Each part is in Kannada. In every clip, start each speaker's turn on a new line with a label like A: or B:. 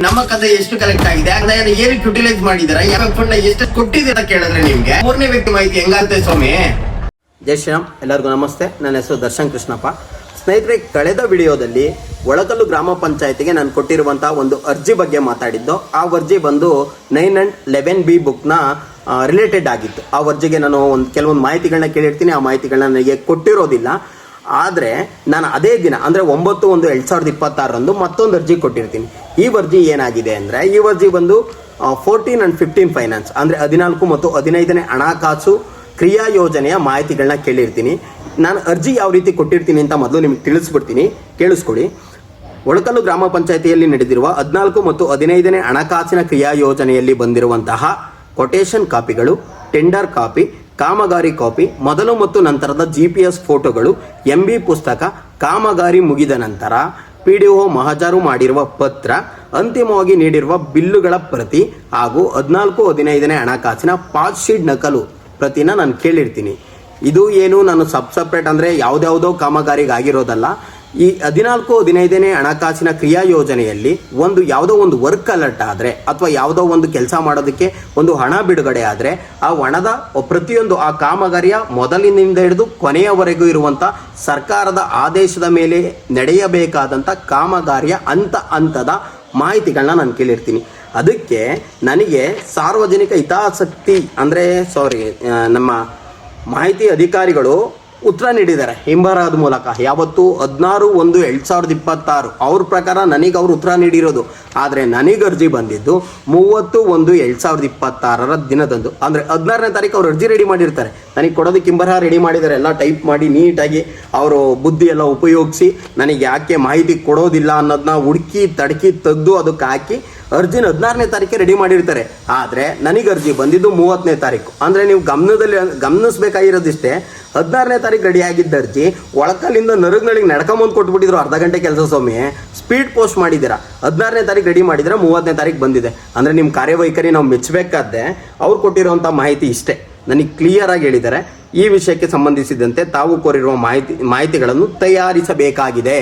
A: ನಮ್ಮ ಕಥೆ ಎಷ್ಟು ಕಲೆಕ್ಟ್ ಆಗಿದೆ, ಅದನ್ನ ಏನಕ್ಕೆ ಯುಟಿಲೈಸ್ ಮಾಡಿದಾರೆ, ಯಾವ ಫಂಡ್ ಎಷ್ಟು ಕೊಟ್ಟಿದೆ ಅಂತ ಕೇಳಿದ್ರೆ ನಿಮ್ಗೆ ಮೂರನೇ ವ್ಯಕ್ತಿ ಮಾಹಿತಿ ಹೆಂಗಂತೆ ಸ್ವಾಮಿ.
B: ಜೈ ಶ್ರೀರಾಮ್, ಎಲ್ಲರಿಗೂ ನಮಸ್ತೆ. ನನ್ನ ಹೆಸರು ದರ್ಶನ್ ಕೃಷ್ಣಪ್ಪ. ಸ್ನೇಹಿತರೆ, ಕಳೆದ ವಿಡಿಯೋದಲ್ಲಿ ಒಳಕಲ್ಲು ಗ್ರಾಮ ಪಂಚಾಯತಿಗೆ ನಾನು ಕೊಟ್ಟಿರುವಂತಹ ಒಂದು ಅರ್ಜಿ ಬಗ್ಗೆ ಮಾತಾಡಿದ್ದು. ಆ ಅರ್ಜಿ ಬಂದು 9 and 11B ಬುಕ್ನ ರಿಲೇಟೆಡ್ ಆಗಿತ್ತು. ಆ ಅರ್ಜಿಗೆ ನಾನು ಕೆಲವೊಂದು ಮಾಹಿತಿಗಳನ್ನ ಕೇಳಿರ್ತೀನಿ. ಆ ಮಾಹಿತಿಗಳನ್ನ ನನಗೆ ಕೊಟ್ಟಿರೋದಿಲ್ಲ. ಆದರೆ ನಾನು ಅದೇ ದಿನ ಅಂದರೆ 9/1/2026 ಮತ್ತೊಂದು ಅರ್ಜಿ ಕೊಟ್ಟಿರ್ತೀನಿ. ಈ ಅರ್ಜಿ ಏನಾಗಿದೆ ಅಂದರೆ, ಈ ಅರ್ಜಿ ಬಂದು 14 and 15 ಫೈನಾನ್ಸ್ ಅಂದರೆ 14 ಮತ್ತು 15ನೇ ಹಣಕಾಸು ಕ್ರಿಯಾ ಯೋಜನೆಯ ಮಾಹಿತಿಗಳನ್ನ ಕೇಳಿರ್ತೀನಿ. ನಾನು ಅರ್ಜಿ ಯಾವ ರೀತಿ ಕೊಟ್ಟಿರ್ತೀನಿ ಅಂತ ಮೊದಲು ನಿಮಗೆ ತಿಳಿಸ್ಬಿಡ್ತೀನಿ, ಕೇಳಿಸ್ಕೊಡಿ. ಒಳಕಲ್ಲು ಗ್ರಾಮ ಪಂಚಾಯತಿಯಲ್ಲಿ ನಡೆದಿರುವ 14 ಮತ್ತು 15ನೇ ಹಣಕಾಸಿನ ಕ್ರಿಯಾ ಯೋಜನೆಯಲ್ಲಿ ಬಂದಿರುವಂತಹ ಕೊಟೇಶನ್ ಕಾಪಿಗಳು, ಟೆಂಡರ್ ಕಾಪಿ, ಕಾಮಗಾರಿ ಕಾಪಿ, ಮೊದಲು ಮತ್ತು ನಂತರದ GPS ಫೋಟೋಗಳು, MB ಪುಸ್ತಕ, ಕಾಮಗಾರಿ ಮುಗಿದ ನಂತರ PDO ಮಹಜರು ಮಾಡಿರುವ ಪತ್ರ, ಅಂತಿಮವಾಗಿ ನೀಡಿರುವ ಬಿಲ್ಲುಗಳ ಪ್ರತಿ ಹಾಗೂ 14, 15ನೇ ಹಣಕಾಸಿನ ಪಾಸ್ ಶೀಟ್ ನಕಲು ಪ್ರತಿನ ನಾನು ಕೇಳಿರ್ತೀನಿ. ಇದು ಏನು ನಾನು ಸಪ್ರೇಟ್ ಅಂದರೆ ಯಾವುದ್ಯಾವುದೋ ಕಾಮಗಾರಿಗೆ ಆಗಿರೋದಲ್ಲ. ಈ 14, 15ನೇ ಹಣಕಾಸಿನ ಕ್ರಿಯಾ ಯೋಜನೆಯಲ್ಲಿ ಯಾವುದೋ ಒಂದು ವರ್ಕ್ ಅಲರ್ಟ್ ಆದರೆ ಅಥವಾ ಯಾವುದೋ ಒಂದು ಕೆಲಸ ಮಾಡೋದಕ್ಕೆ ಒಂದು ಹಣ ಬಿಡುಗಡೆ ಆದರೆ ಆ ಹಣದ ಪ್ರತಿಯೊಂದು ಆ ಕಾಮಗಾರಿಯ ಮೊದಲಿನಿಂದ ಹಿಡಿದು ಕೊನೆಯವರೆಗೂ ಇರುವಂಥ ಸರ್ಕಾರದ ಆದೇಶದ ಮೇಲೆ ನಡೆಯಬೇಕಾದಂಥ ಕಾಮಗಾರಿಯ ಹಂತದ ಮಾಹಿತಿಗಳನ್ನ ನಾನು ಕೇಳಿರ್ತೀನಿ. ಅದಕ್ಕೆ ನನಗೆ ಸಾರ್ವಜನಿಕ ಹಿತಾಸಕ್ತಿ ಅಂದರೆ ನಮ್ಮ ಮಾಹಿತಿ ಅಧಿಕಾರಿಗಳು ಉತ್ತರ ನೀಡಿದ್ದಾರೆ ಹಿಂಬರಹದ ಮೂಲಕ. ಯಾವತ್ತು 16/1/2026 ಅವ್ರ ಪ್ರಕಾರ ನನಗೆ ಅವ್ರು ಉತ್ತರ ನೀಡಿರೋದು. ಆದರೆ ನನಗೆ ಅರ್ಜಿ ಬಂದಿದ್ದು 30/1/2026 ದಿನದಂದು, ಅಂದರೆ 16ನೇ ತಾರೀಕು ಅವ್ರು ಅರ್ಜಿ ರೆಡಿ ಮಾಡಿರ್ತಾರೆ. ನನಗೆ ಕೊಡೋದಕ್ಕೆ ಹಿಂಬರಹ ರೆಡಿ ಮಾಡಿದ್ದಾರೆ, ಎಲ್ಲ ಟೈಪ್ ಮಾಡಿ ನೀಟಾಗಿ ಅವರು ಬುದ್ಧಿ ಎಲ್ಲ ಉಪಯೋಗಿಸಿ ನನಗೆ ಯಾಕೆ ಮಾಹಿತಿ ಕೊಡೋದಿಲ್ಲ ಅನ್ನೋದನ್ನ ಹುಡುಕಿ ತಡಕಿ ತೆಗೆದು ಅದಕ್ಕೆ ಹಾಕಿ ಅರ್ಜಿನ 16ನೇ ತಾರೀಕೆ ರೆಡಿ ಮಾಡಿರ್ತಾರೆ. ಆದರೆ ನನಗೆ ಅರ್ಜಿ ಬಂದಿದ್ದು 30ನೇ ತಾರೀಕು. ಅಂದರೆ ನೀವು ಗಮನಿಸಬೇಕಾಗಿರೋದಿಷ್ಟೇ, 16ನೇ ತಾರೀಕು ರೆಡಿ ಆಗಿದ್ದ ಅರ್ಜಿ ಒಳಕಲ್ಲಿಂದ ನರಗ್ನಳಿಗೆ ನಡ್ಕೊಂಬಂದು ಕೊಟ್ಬಿಟ್ಟಿದ್ರು. ಅರ್ಧ ಗಂಟೆ ಕೆಲಸ ಸ್ವಾಮಿ, ಸ್ಪೀಡ್ ಪೋಸ್ಟ್ ಮಾಡಿದ್ದೀರಾ. 16ನೇ ತಾರೀಕು ರೆಡಿ ಮಾಡಿದರೆ 30ನೇ ತಾರೀಕು ಬಂದಿದೆ. ಅಂದರೆ ನಿಮ್ಮ ಕಾರ್ಯವೈಖರಿ ನಾವು ಮೆಚ್ಚಬೇಕಾದ್ದೆ. ಅವ್ರು ಕೊಟ್ಟಿರುವಂಥ ಮಾಹಿತಿ ಇಷ್ಟೇ, ನನಗೆ ಕ್ಲಿಯರ್ ಆಗಿ ಹೇಳಿದ್ದಾರೆ. ಈ ವಿಷಯಕ್ಕೆ ಸಂಬಂಧಿಸಿದಂತೆ ತಾವು ಕೋರಿರುವ ಮಾಹಿತಿಗಳನ್ನು ತಯಾರಿಸಬೇಕಾಗಿದೆ.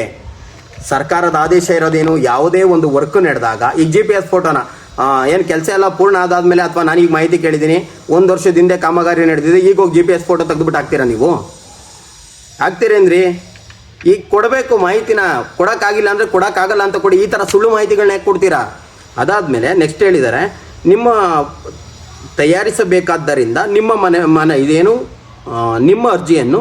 B: ಸರ್ಕಾರದ ಆದೇಶ ಇರೋದೇನು, ಯಾವುದೇ ಒಂದು ವರ್ಕ್ ನಡೆದಾಗ ಈ GPS ಫೋಟೋನ ಏನು ಕೆಲಸ ಎಲ್ಲ ಪೂರ್ಣ ಆದಾದ್ಮೇಲೆ, ಅಥವಾ ನಾನೀಗ ಮಾಹಿತಿ ಕೇಳಿದ್ದೀನಿ 1 ವರ್ಷದ ಹಿಂದೆ ಕಾಮಗಾರಿ ನಡೆದಿದೆ, ಈಗ ಹೋಗಿ GPS ಫೋಟೋ ತೆಗೆದುಬಿಟ್ಟು ಹಾಕ್ತೀರಾ ನೀವು? ಹಾಕ್ತೀರೇನ್ರಿ? ಈಗ ಕೊಡಬೇಕು ಮಾಹಿತಿನ. ಕೊಡೋಕ್ಕಾಗಿಲ್ಲ ಅಂದರೆ ಕೊಡೋಕ್ಕಾಗಲ್ಲ ಅಂತ ಕೊಡಿ. ಈ ಥರ ಸುಳ್ಳು ಮಾಹಿತಿಗಳನ್ನ ಯಾಕೆ ಕೊಡ್ತೀರಾ? ಅದಾದಮೇಲೆ ನೆಕ್ಸ್ಟ್ ಹೇಳಿದ್ದಾರೆ, ನಿಮ್ಮ ತಯಾರಿಸಬೇಕಾದ್ದರಿಂದ ನಿಮ್ಮ ಅರ್ಜಿಯನ್ನು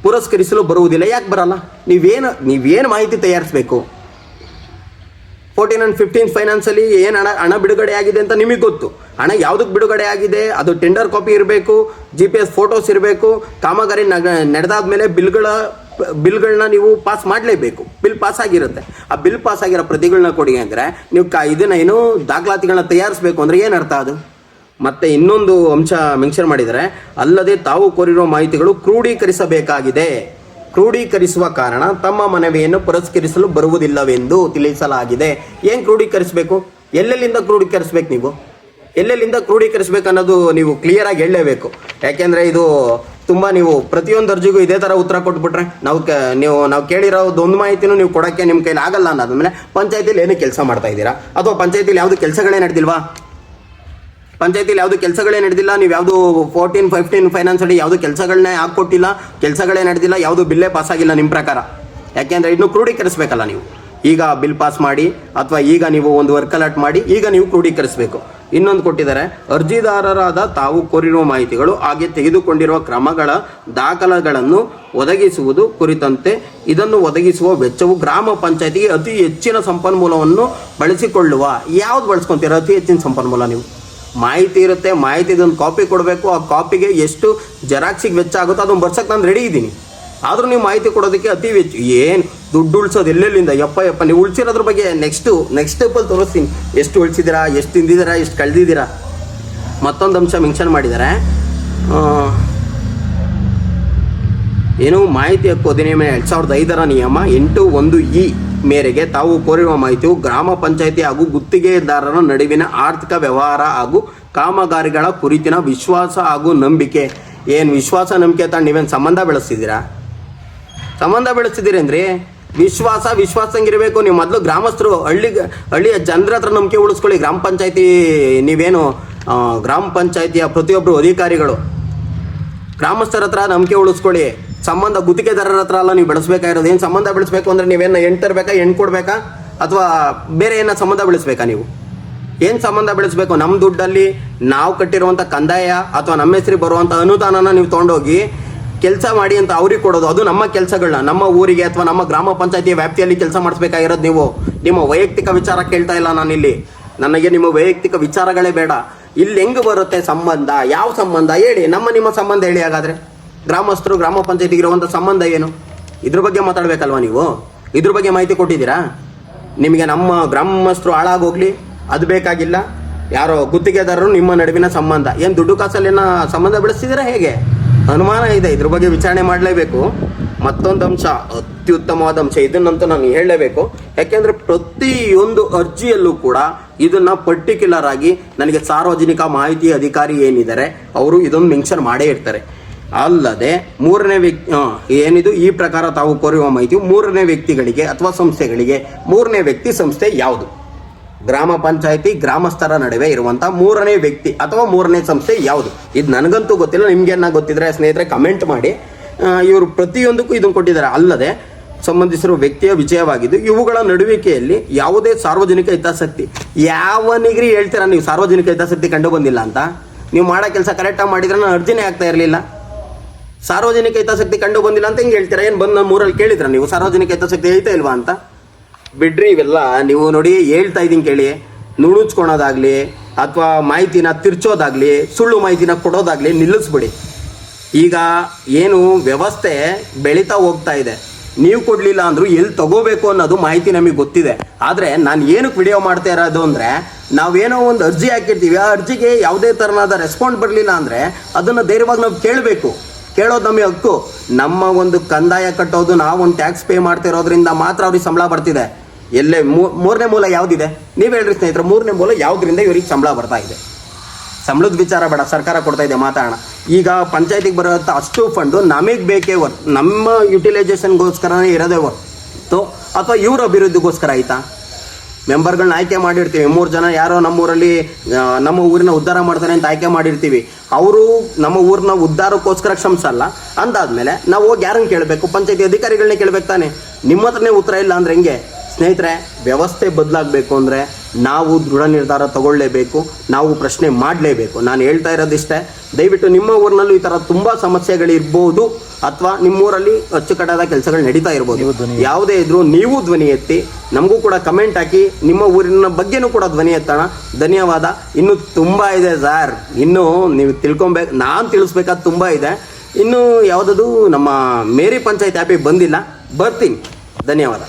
B: ಪುರಸ್ಕರಿಸಲು ಬರುವುದಿಲ್ಲ. ಯಾಕೆ ಬರಲ್ಲ? ನೀವೇನು ಮಾಹಿತಿ ತಯಾರಿಸಬೇಕು? 14 and 15 ಫೈನಾನ್ಸಲ್ಲಿ ಏನು ಹಣ ಬಿಡುಗಡೆ ಆಗಿದೆ ಅಂತ ನಿಮಗೆ ಗೊತ್ತು. ಹಣ ಯಾವುದಕ್ಕೆ ಬಿಡುಗಡೆ ಆಗಿದೆ, ಅದು ಟೆಂಡರ್ ಕಾಪಿ ಇರಬೇಕು, GPS ಫೋಟೋಸ್ ಇರಬೇಕು, ಕಾಮಗಾರಿ ನಡೆದಾದ್ಮೇಲೆ ಬಿಲ್ಗಳನ್ನ ನೀವು ಪಾಸ್ ಮಾಡಲೇಬೇಕು. ಬಿಲ್ ಪಾಸ್ ಆಗಿರುತ್ತೆ. ಆ ಬಿಲ್ ಪಾಸ್ ಆಗಿರೋ ಪ್ರತಿಗಳನ್ನ ಕೊಡಿ ಅಂದರೆ ನೀವು ಇದನ್ನ ಏನು ದಾಖಲಾತಿಗಳನ್ನ ತಯಾರಿಸಬೇಕು ಅಂದರೆ ಏನು ಅರ್ಥ ಅದು? ಮತ್ತೆ ಇನ್ನೊಂದು ಅಂಶ ಮೆನ್ಷನ್ ಮಾಡಿದರೆ, ಅಲ್ಲದೆ ತಾವು ಕೋರಿರುವ ಮಾಹಿತಿಗಳು ಕ್ರೋಢೀಕರಿಸಬೇಕಾಗಿದೆ. ಕ್ರೋಢೀಕರಿಸುವ ಕಾರಣ ತಮ್ಮ ಮನವಿಯನ್ನು ಪುರಸ್ಕರಿಸಲು ಬರುವುದಿಲ್ಲವೆಂದು ತಿಳಿಸಲಾಗಿದೆ. ಏನು ಕ್ರೋಢೀಕರಿಸಬೇಕು? ಎಲ್ಲೆಲ್ಲಿಂದ ಕ್ರೋಢೀಕರಿಸಬೇಕು? ಎಲ್ಲೆಲ್ಲಿಂದ ಕ್ರೋಢೀಕರಿಸಬೇಕು ಅನ್ನೋದು ನೀವು ಕ್ಲಿಯರ್ ಆಗಿ ಹೇಳಲೇಬೇಕು. ಯಾಕೆಂದರೆ ಇದು ತುಂಬ ನೀವು ಪ್ರತಿಯೊಂದು ಅರ್ಜಿಗೂ ಇದೇ ಥರ ಉತ್ತರ ಕೊಟ್ಬಿಟ್ರೆ ನಾವು ಕೇಳಿರೋದು ಒಂದು ಮಾಹಿತಿನೂ ನೀವು ಕೊಡೋಕ್ಕೆ ನಿಮ್ಮ ಕೈಲಿ ಆಗಲ್ಲ ಅನ್ನೋದ್ಮೇಲೆ ಪಂಚಾಯತಿಲಿ ಏನು ಕೆಲಸ ಮಾಡ್ತಾ ಇದ್ದೀರಾ? ಅಥವಾ ಪಂಚಾಯತಿಲಿ ಯಾವುದು ಕೆಲಸಗಳೇ ನಡೆದಿಲ್ವಾ? ಪಂಚಾಯತಿಲಿ ಯಾವುದು ಕೆಲಸಗಳೇ ನಡೆದಿಲ್ಲ. ನೀವು ಯಾವುದು 14, 15 ಫೈನಾನ್ಸ್ ಅಡಿ ಯಾವುದು ಕೆಲಸಗಳನ್ನೇ ಹಾಕ್ಕೊಟ್ಟಿಲ್ಲ, ಕೆಲಸಗಳೇ ನಡೆದಿಲ್ಲ, ಯಾವುದು ಬಿಲ್ಲೇ ಪಾಸ್ ಆಗಿಲ್ಲ ನಿಮ್ಮ ಪ್ರಕಾರ. ಯಾಕೆಂದರೆ ಇನ್ನೂ ಕ್ರೋಢೀಕರಿಸಬೇಕಲ್ಲ ನೀವು. ಈಗ ಬಿಲ್ ಪಾಸ್ ಮಾಡಿ ಅಥವಾ ಈಗ ನೀವು ಒಂದು ವರ್ಕ್ ಅಲರ್ಟ್ ಮಾಡಿ ಈಗ ನೀವು ಕ್ರೋಢೀಕರಿಸಬೇಕು. ಇನ್ನೊಂದು ಕೊಟ್ಟಿದ್ದಾರೆ, ಅರ್ಜಿದಾರರಾದ ತಾವು ಕೋರಿರುವ ಮಾಹಿತಿಗಳು ಹಾಗೆ ತೆಗೆದುಕೊಂಡಿರುವ ಕ್ರಮಗಳ ದಾಖಲೆಗಳನ್ನು ಒದಗಿಸುವುದು ಕುರಿತಂತೆ ಇದನ್ನು ಒದಗಿಸುವ ವೆಚ್ಚವು ಗ್ರಾಮ ಪಂಚಾಯತಿಗೆ ಅತಿ ಹೆಚ್ಚಿನ ಸಂಪನ್ಮೂಲವನ್ನು ಬಳಸಿಕೊಳ್ಳುವ. ಯಾವ್ದು ಬಳಸ್ಕೊತೀರ ಅತಿ ಹೆಚ್ಚಿನ ಸಂಪನ್ಮೂಲ? ನೀವು ಮಾಹಿತಿ ಇರುತ್ತೆ, ಮಾಹಿತಿದೊಂದು ಕಾಪಿ ಕೊಡಬೇಕು. ಆ ಕಾಪಿಗೆ ಎಷ್ಟು ಜೆರಾಕ್ಸಿಗೆ ವೆಚ್ಚ ಆಗುತ್ತೋ ಅದನ್ನು ಬರ್ಸಕ್ಕೆ ನಾನು ರೆಡಿ ಇದ್ದೀನಿ. ಆದರೂ ನೀವು ಮಾಹಿತಿ ಕೊಡೋದಕ್ಕೆ ಅತಿ ವೆಚ್ಚ. ಏನು ದುಡ್ಡು ಉಳಿಸೋದು ಎಲ್ಲೆಲ್ಲಿಂದ? ಯಪ್ಪ ನೀವು ಉಳಿಸಿರೋದ್ರ ಬಗ್ಗೆ ನೆಕ್ಸ್ಟ್ ಸ್ಟೆಪ್ಪಲ್ಲಿ ತೋರಿಸ್ತೀನಿ. ಎಷ್ಟು ಉಳಿಸಿದ್ದೀರಾ, ಎಷ್ಟು ತಿಂದಿದ್ದೀರಾ, ಎಷ್ಟು ಕಳೆದಿದ್ದೀರಾ. ಮತ್ತೊಂದು ಅಂಶ ಮೆನ್ಷನ್ ಮಾಡಿದ್ದಾರೆ, ಏನು ಮಾಹಿತಿ ಹಕ್ಕು ಅಧಿನಿಯಮ 2005 ನಿಯಮ 8(1)(e) ಮೇರೆಗೆ ತಾವು ಕೋರಿರುವ ಮಾಹಿತಿಯು ಗ್ರಾಮ ಪಂಚಾಯಿತಿ ಹಾಗೂ ಗುತ್ತಿಗೆದಾರರ ನಡುವಿನ ಆರ್ಥಿಕ ವ್ಯವಹಾರ ಹಾಗೂ ಕಾಮಗಾರಿಗಳ ಕುರಿತಿನ ವಿಶ್ವಾಸ ಹಾಗೂ ನಂಬಿಕೆ. ಏನು ವಿಶ್ವಾಸ ನಂಬಿಕೆ ಅಂತ ನೀವೇನು ಸಂಬಂಧ ಬೆಳೆಸ್ತಿದ್ದೀರಾ? ಸಂಬಂಧ ಬೆಳೆಸ್ತಿದ್ದೀರೇನ್ರಿ? ವಿಶ್ವಾಸಂಗಿರಬೇಕು. ನೀವು ಮೊದಲು ಗ್ರಾಮಸ್ಥರು ಹಳ್ಳಿಯ ಜನರ ಹತ್ರ ನಂಬಿಕೆ ಉಳಿಸ್ಕೊಳ್ಳಿ. ಗ್ರಾಮ ಪಂಚಾಯತಿ ನೀವೇನು ಗ್ರಾಮ ಪಂಚಾಯತಿಯ ಪ್ರತಿಯೊಬ್ಬರು ಅಧಿಕಾರಿಗಳು ಗ್ರಾಮಸ್ಥರ ಹತ್ರ ನಂಬಿಕೆ ಉಳಿಸ್ಕೊಳ್ಳಿ. ಸಂಬಂಧ ಗುತ್ತಿಗೆದಾರರ ಹತ್ರ ಅಲ್ಲ ನೀವು ಬೆಳೆಸ್ಬೇಕಾಗಿರೋದು. ಏನು ಸಂಬಂಧ ಬೆಳೆಸ್ಬೇಕು ಅಂದರೆ ನೀವೇನು ಹೆಣ್ಣು ತರಬೇಕಾ, ಹೆಣ್ಣು ಕೊಡ್ಬೇಕಾ, ಅಥವಾ ಬೇರೆ ಏನೋ ಸಂಬಂಧ ಬೆಳೆಸ್ಬೇಕಾ? ನೀವು ಏನು ಸಂಬಂಧ ಬೆಳೆಸ್ಬೇಕು? ನಮ್ಮ ದುಡ್ಡಲ್ಲಿ ನಾವು ಕಟ್ಟಿರುವಂಥ ಕಂದಾಯ ಅಥವಾ ನಮ್ಮ ಹೆಸರಿಗೆ ಬರುವಂಥ ಅನುದಾನನ ನೀವು ತೊಗೊಂಡೋಗಿ ಕೆಲಸ ಮಾಡಿ ಅಂತ ಅವ್ರಿಗೆ ಕೊಡೋದು. ಅದು ನಮ್ಮ ಕೆಲಸಗಳನ್ನ ನಮ್ಮ ಊರಿಗೆ ಅಥವಾ ನಮ್ಮ ಗ್ರಾಮ ಪಂಚಾಯತಿಯ ವ್ಯಾಪ್ತಿಯಲ್ಲಿ ಕೆಲಸ ಮಾಡಿಸ್ಬೇಕಾಗಿರೋದು. ನೀವು ನಿಮ್ಮ ವೈಯಕ್ತಿಕ ವಿಚಾರ ಕೇಳ್ತಾ ಇಲ್ಲ ನಾನಿಲ್ಲಿ. ನನಗೆ ನಿಮ್ಮ ವೈಯಕ್ತಿಕ ವಿಚಾರಗಳೇ ಬೇಡ. ಇಲ್ಲಿ ಹೆಂಗೆ ಬರುತ್ತೆ ಸಂಬಂಧ? ಯಾವ ಸಂಬಂಧ ಹೇಳಿ? ನಿಮ್ಮ ಸಂಬಂಧ ಹೇಳಿ. ಹಾಗಾದರೆ ಗ್ರಾಮಸ್ಥರು ಗ್ರಾಮ ಪಂಚಾಯತಿಗೆ ಇರುವಂಥ ಸಂಬಂಧ ಏನು? ಇದ್ರ ಬಗ್ಗೆ ಮಾತಾಡಬೇಕಲ್ವ ನೀವು? ಇದ್ರ ಬಗ್ಗೆ ಮಾಹಿತಿ ಕೊಟ್ಟಿದ್ದೀರಾ? ನಿಮಗೆ ನಮ್ಮ ಗ್ರಾಮಸ್ಥರು ಹಾಳಾಗೋಗ್ಲಿ ಅದು ಬೇಕಾಗಿಲ್ಲ. ಯಾರೋ ಗುತ್ತಿಗೆದಾರರು ನಿಮ್ಮ ನಡುವಿನ ಸಂಬಂಧ ಏನು ದುಡ್ಡು ಕಾಸಲ್ಲಿನ ಸಂಬಂಧ ಬೆಳೆಸ್ತಿದ್ದೀರಾ? ಹೇಗೆ? ಅನುಮಾನ ಇದೆ. ಇದ್ರ ಬಗ್ಗೆ ವಿಚಾರಣೆ ಮಾಡಲೇಬೇಕು. ಮತ್ತೊಂದು ಅಂಶ, ಅತ್ಯುತ್ತಮವಾದ ಅಂಶ, ಇದನ್ನಂತೂ ನಾನು ಹೇಳಲೇಬೇಕು. ಯಾಕೆಂದರೆ ಪ್ರತಿಯೊಂದು ಅರ್ಜಿಯಲ್ಲೂ ಕೂಡ ಇದನ್ನು ಪರ್ಟಿಕ್ಯುಲರ್ ಆಗಿ ನನಗೆ ಸಾರ್ವಜನಿಕ ಮಾಹಿತಿ ಅಧಿಕಾರಿ ಏನಿದ್ದಾರೆ ಅವರು ಇದೊಂದು ಮೆನ್ಷನ್ ಮಾಡೇ ಇರ್ತಾರೆ. ಅಲ್ಲದೆ ಮೂರನೇ ವ್ಯಕ್ತಿ ಏನಿದು ಈ ಪ್ರಕಾರ ತಾವು ಕೋರುವ ಮಾಹಿತಿ ಮೂರನೇ ವ್ಯಕ್ತಿಗಳಿಗೆ ಅಥವಾ ಸಂಸ್ಥೆಗಳಿಗೆ, ಮೂರನೇ ವ್ಯಕ್ತಿ ಸಂಸ್ಥೆ ಯಾವುದು? ಗ್ರಾಮ ಪಂಚಾಯತಿ ಗ್ರಾಮಸ್ಥರ ನಡುವೆ ಇರುವಂಥ ಮೂರನೇ ವ್ಯಕ್ತಿ ಅಥವಾ ಮೂರನೇ ಸಂಸ್ಥೆ ಯಾವುದು? ಇದು ನನಗಂತೂ ಗೊತ್ತಿಲ್ಲ. ನಿಮ್ಗೇನ ಗೊತ್ತಿದ್ರೆ ಸ್ನೇಹಿತರೆ ಕಮೆಂಟ್ ಮಾಡಿ. ಇವರು ಪ್ರತಿಯೊಂದಕ್ಕೂ ಇದನ್ನು ಕೊಟ್ಟಿದ್ದಾರೆ. ಅಲ್ಲದೆ ಸಂಬಂಧಿಸಿರುವ ವ್ಯಕ್ತಿಯ ವಿಜಯವಾಗಿದ್ದು ಇವುಗಳ ನಡುವಿಕೆಯಲ್ಲಿ ಯಾವುದೇ ಸಾರ್ವಜನಿಕ ಹಿತಾಸಕ್ತಿ, ಯಾವನಿಗ್ರಿ ಹೇಳ್ತೀರಾ ನೀವು ಸಾರ್ವಜನಿಕ ಹಿತಾಸಕ್ತಿ ಕಂಡು ಬಂದಿಲ್ಲ ಅಂತ? ನೀವು ಮಾಡೋ ಕೆಲಸ ಕರೆಕ್ಟಾಗಿ ಮಾಡಿದ್ರೆ ನಾನು ಅರ್ಜಿನೇ ಆಗ್ತಾ ಇರಲಿಲ್ಲ. ಸಾರ್ವಜನಿಕ ಹಿತಾಸಕ್ತಿ ಕಂಡು ಬಂದಿಲ್ಲ ಅಂತ ಹೆಂಗೆ ಹೇಳ್ತೀರಾ? ಏನು ಬಂದು ನಮ್ಮ ಊರಲ್ಲಿ ಕೇಳಿದ್ರ ನೀವು ಸಾರ್ವಜನಿಕ ಹಿತಾಸಕ್ತಿ ಐತಾ ಇಲ್ವಾ ಅಂತ? ಬಿಡ್ರಿ ಇವೆಲ್ಲ. ನೀವು ನೋಡಿ ಹೇಳ್ತಾ ಇದ್ದೀನಿ ಕೇಳಿ. ನುಣುಚ್ಕೊಳೋದಾಗ್ಲಿ ಅಥವಾ ಮಾಹಿತಿನ ತಿರ್ಚೋದಾಗ್ಲಿ, ಸುಳ್ಳು ಮಾಹಿತಿನ ಕೊಡೋದಾಗ್ಲಿ ನಿಲ್ಲಿಸ್ಬಿಡಿ. ಈಗ ಏನು ವ್ಯವಸ್ಥೆ ಬೆಳೀತಾ ಹೋಗ್ತಾ ಇದೆ, ನೀವು ಕೊಡಲಿಲ್ಲ ಅಂದರೂ ಎಲ್ಲಿ ತಗೋಬೇಕು ಅನ್ನೋದು ಮಾಹಿತಿ ನಮಗೆ ಗೊತ್ತಿದೆ. ಆದರೆ ನಾನು ಏನಕ್ಕೆ ವಿಡಿಯೋ ಮಾಡ್ತಾ ಇರೋದು ಅಂದರೆ, ನಾವೇನೋ ಒಂದು ಅರ್ಜಿ ಹಾಕಿರ್ತೀವಿ, ಆ ಅರ್ಜಿಗೆ ಯಾವುದೇ ಥರನಾದ ರೆಸ್ಪಾಂಡ್ ಬರಲಿಲ್ಲ ಅಂದರೆ ಅದನ್ನು ಧೈರ್ಯವಾಗಿ ನಾವು ಕೇಳಬೇಕು. ಕೇಳೋದು ನಮಗೆ ಹಕ್ಕು. ನಮ್ಮ ಒಂದು ಕಂದಾಯ ಕಟ್ಟೋದು, ನಾವೊಂದು ಟ್ಯಾಕ್ಸ್ ಪೇ ಮಾಡ್ತಿರೋದ್ರಿಂದ ಮಾತ್ರ ಅವ್ರಿಗೆ ಸಂಬಳ ಬರ್ತಿದೆ. ಎಲ್ಲೇ ಮೂರನೇ ಮೂಲ ಯಾವುದಿದೆ? ನೀವು ಹೇಳ್ರಿ ಸ್ನೇಹಿತರೆ, ಮೂರನೇ ಮೂಲ ಯಾವುದರಿಂದ ಇವ್ರಿಗೆ ಸಂಬಳ ಬರ್ತಾ ಇದೆ? ಸಂಬಳದ ವಿಚಾರ ಬೇಡ, ಸರ್ಕಾರ ಕೊಡ್ತಾ ಇದೆ, ಮಾತಾಡೋಣ. ಈಗ ಪಂಚಾಯತಿಗೆ ಬರೋಂಥ ಅಷ್ಟು ಫಂಡು ನಮಗೆ ಬೇಕೇ ಹೊರ್ತು ನಮ್ಮ ಯುಟಿಲೈಸೇಷನ್ಗೋಸ್ಕರನೇ ಇರೋದೇ ಹೊರ್ತು ಅಥವಾ ಇವ್ರ ಅಭಿವೃದ್ಧಿಗೋಸ್ಕರ ಆಯಿತಾ? ಮೆಂಬರ್ಗಳನ್ನ ಆಯ್ಕೆ ಮಾಡಿರ್ತೀವಿ. 3 ಜನ ಯಾರೋ ನಮ್ಮೂರಲ್ಲಿ ನಮ್ಮ ಊರಿನ ಉದ್ಧಾರ ಮಾಡ್ತಾರೆ ಅಂತ ಆಯ್ಕೆ ಮಾಡಿರ್ತೀವಿ. ಅವರು ನಮ್ಮ ಊರಿನ ಉದ್ಧಾರಕ್ಕೋಸ್ಕರ ಶ್ರಮಿಸಲ್ಲ. ಅಂದಾದ್ಮೇಲೆ ನಾವು ಹೋಗಿ ಯಾರನ್ನು ಕೇಳಬೇಕು? ಪಂಚಾಯತಿ ಅಧಿಕಾರಿಗಳನ್ನೇ ಕೇಳಬೇಕು ತಾನೆ. ನಿಮ್ಮ ಹತ್ರನೇ ಉತ್ತರ ಇಲ್ಲ ಅಂದರೆ ಹೆಂಗೆ? ಸ್ನೇಹಿತರೆ, ವ್ಯವಸ್ಥೆ ಬದಲಾಗಬೇಕು ಅಂದರೆ ನಾವು ದೃಢ ನಿರ್ಧಾರ ತಗೊಳ್ಳೇಬೇಕು, ನಾವು ಪ್ರಶ್ನೆ ಮಾಡಲೇಬೇಕು. ನಾನು ಹೇಳ್ತಾ ಇರೋದಿಷ್ಟೇ. ದಯವಿಟ್ಟು ನಿಮ್ಮ ಊರಿನಲ್ಲೂ ಈ ಥರ ತುಂಬ ಸಮಸ್ಯೆಗಳಿರ್ಬೋದು ಅಥವಾ ನಿಮ್ಮೂರಲ್ಲಿ ಅಚ್ಚುಕಟ್ಟಾದ ಕೆಲಸಗಳು ನಡೀತಾ ಇರ್ಬೋದು. ಯಾವುದೇ ಇದ್ರೂ ನೀವು ಧ್ವನಿ ಎತ್ತಿ ನಮಗೂ ಕೂಡ ಕಮೆಂಟ್ ಹಾಕಿ. ನಿಮ್ಮ ಊರಿನ ಬಗ್ಗೆನೂ ಕೂಡ ಧ್ವನಿ ಎತ್ತೋಣ. ಧನ್ಯವಾದ. ಇನ್ನೂ ತುಂಬ ಇದೆ ಸರ್, ಇನ್ನೂ ನೀವು ತಿಳ್ಕೊಬೇಕು, ನಾನು ತಿಳಿಸ್ಬೇಕಾದ ತುಂಬ ಇದೆ. ಇನ್ನೂ ಯಾವುದದು ನಮ್ಮ ಮೇರಿ ಪಂಚಾಯತ್ ಆ್ಯಪಿಗೆ ಬಂದಿಲ್ಲ, ಬರ್ತೀನಿ. ಧನ್ಯವಾದ.